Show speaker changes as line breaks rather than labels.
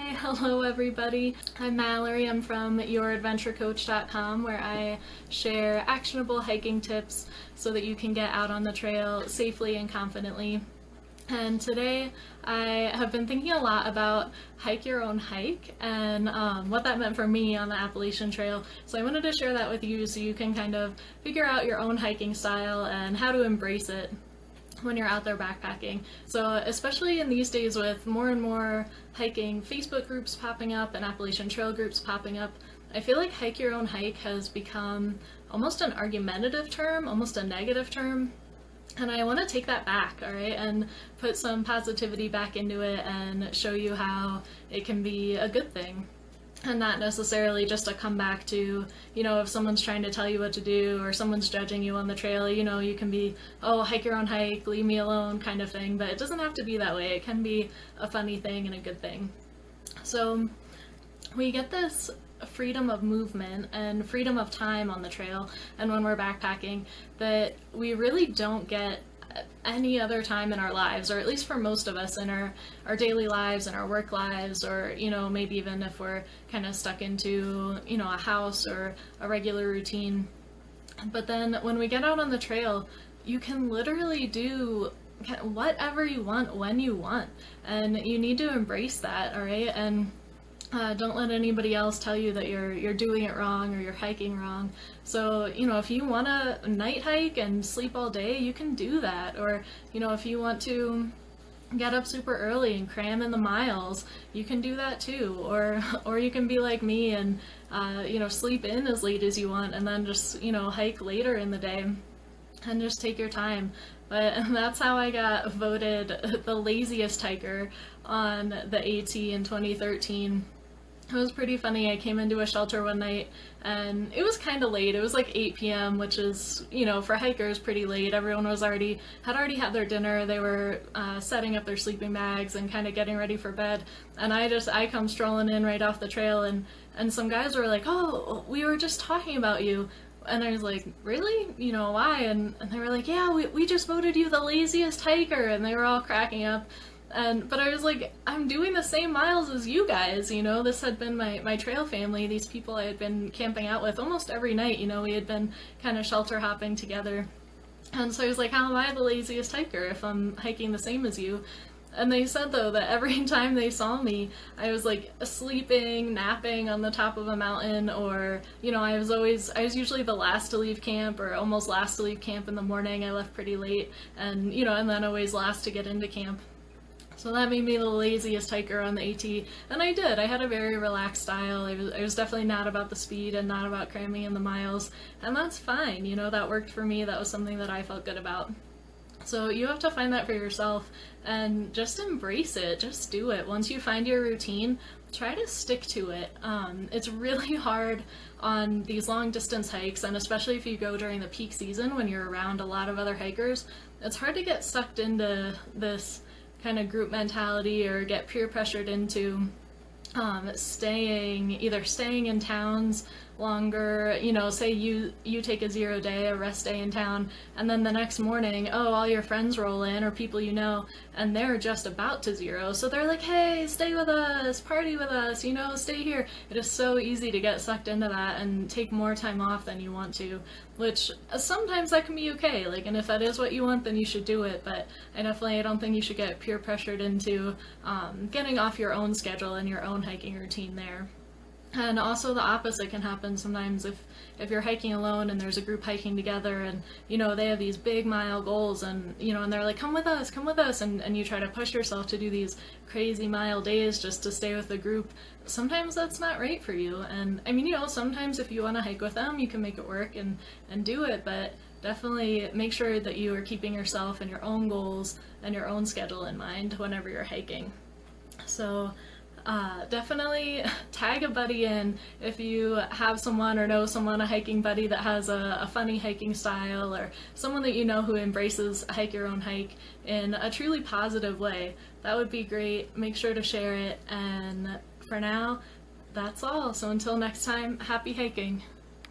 Hi, hello everybody. I'm Mallory. I'm from youradventurecoach.com, where I share actionable hiking tips so that you can get out on the trail safely and confidently. And today I have been thinking a lot about hike your own hike and what that meant for me on the Appalachian Trail. So I wanted to share that with you so you can kind of figure out your own hiking style and how to embrace it when you're out there backpacking. So especially in these days with more and more hiking Facebook groups popping up and Appalachian Trail groups popping up, I feel like hike your own hike has become almost an argumentative term, almost a negative term. And I want to take that back, all right, and put some positivity back into it and show you how it can be a good thing. And not necessarily just a comeback to, if someone's trying to tell you what to do or someone's judging you on the trail, you can be, oh, hike your own hike, leave me alone kind of thing. But it doesn't have to be that way. It can be a funny thing and a good thing. So we get this freedom of movement and freedom of time on the trail and when we're backpacking that we really don't get any other time in our lives, or at least for most of us in our daily lives and our work lives, or maybe even if we're kind of stuck into a house or a regular routine. But then when we get out on the trail, you can literally do whatever you want when you want, and you need to embrace that, all right? And don't let anybody else tell you that you're doing it wrong or you're hiking wrong. So, if you want to night hike and sleep all day, you can do that. Or, if you want to get up super early and cram in the miles, you can do that too. Or you can be like me and, sleep in as late as you want and then just, hike later in the day and just take your time. But that's how I got voted the laziest hiker on the AT in 2013. It was pretty funny. I came into a shelter one night and it was kind of late. It was like 8 p.m., which is, for hikers pretty late. Everyone had already had their dinner. They were setting up their sleeping bags and kind of getting ready for bed. And I come strolling in right off the trail and some guys were like, "Oh, we were just talking about you." And I was like, "Really? Why?" And they were like, "Yeah, we just voted you the laziest hiker." And they were all cracking up. But I was like, I'm doing the same miles as you guys, this had been my trail family, these people I had been camping out with almost every night, we had been kind of shelter hopping together. And so I was like, how am I the laziest hiker if I'm hiking the same as you? And they said, though, that every time they saw me, I was like sleeping, napping on the top of a mountain, or, I was usually the last to leave camp or almost last to leave camp in the morning. I left pretty late and, and then always last to get into camp. So that made me the laziest hiker on the AT, and I did. I had a very relaxed style. I was definitely not about the speed and not about cramming in the miles, and that's fine. That worked for me. That was something that I felt good about. So you have to find that for yourself and just embrace it. Just do it. Once you find your routine, try to stick to it. It's really hard on these long distance hikes, and especially if you go during the peak season when you're around a lot of other hikers, it's hard to get sucked into this kind of group mentality or get peer pressured into staying in towns longer. Say you take a 0 day, a rest day in town, and then the next morning, all your friends roll in or people and they're just about to zero, so they're like, hey, stay with us, party with us, stay here. It is so easy to get sucked into that and take more time off than you want to, which sometimes that can be okay, and if that is what you want, then you should do it. But I don't think you should get peer pressured into getting off your own schedule and your own hiking routine there. And also the opposite can happen sometimes if you're hiking alone and there's a group hiking together and, they have these big mile goals and, and they're like, come with us, and you try to push yourself to do these crazy mile days just to stay with the group. Sometimes that's not right for you. And sometimes if you want to hike with them, you can make it work and do it, but definitely make sure that you are keeping yourself and your own goals and your own schedule in mind whenever you're hiking. So definitely tag a buddy in if you have someone or know someone, a hiking buddy that has a funny hiking style, or someone that who embraces hike your own hike in a truly positive way. That would be great. Make sure to share it, and for now, that's all. So until next time, happy hiking.